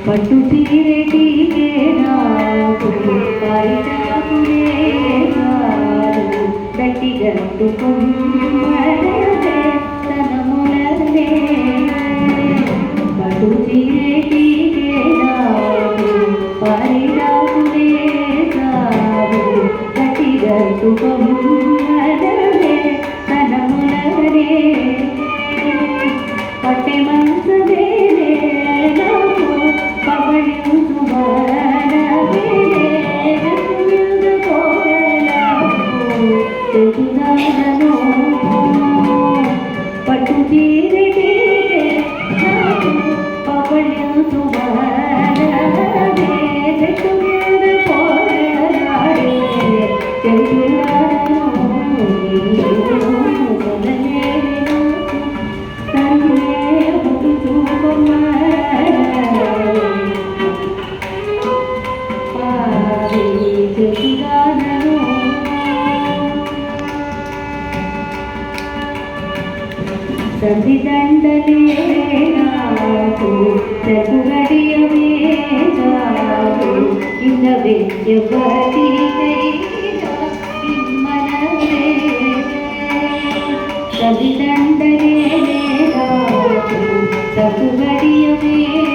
పట్టు తీరేటికే నాకు పరిచాకులే కాదు గట్టి గట్టుకుమ్మడే తనములనే పట్టు తీరేటికే నాకు పరిచాకులే కాదు గట్టి గట్టుకుమ్మడే తనములనే పట్టె మనసదే పట్టు తీరే నాకు పవళించు చెట్టు మీద పోరాడే చెట్టులను తన్నే పుట్టు సంధి దండలే నాకు చతురడియమే చాలు ఇంద విద్యపతి సంధి దండలే నాకు చతురడియమే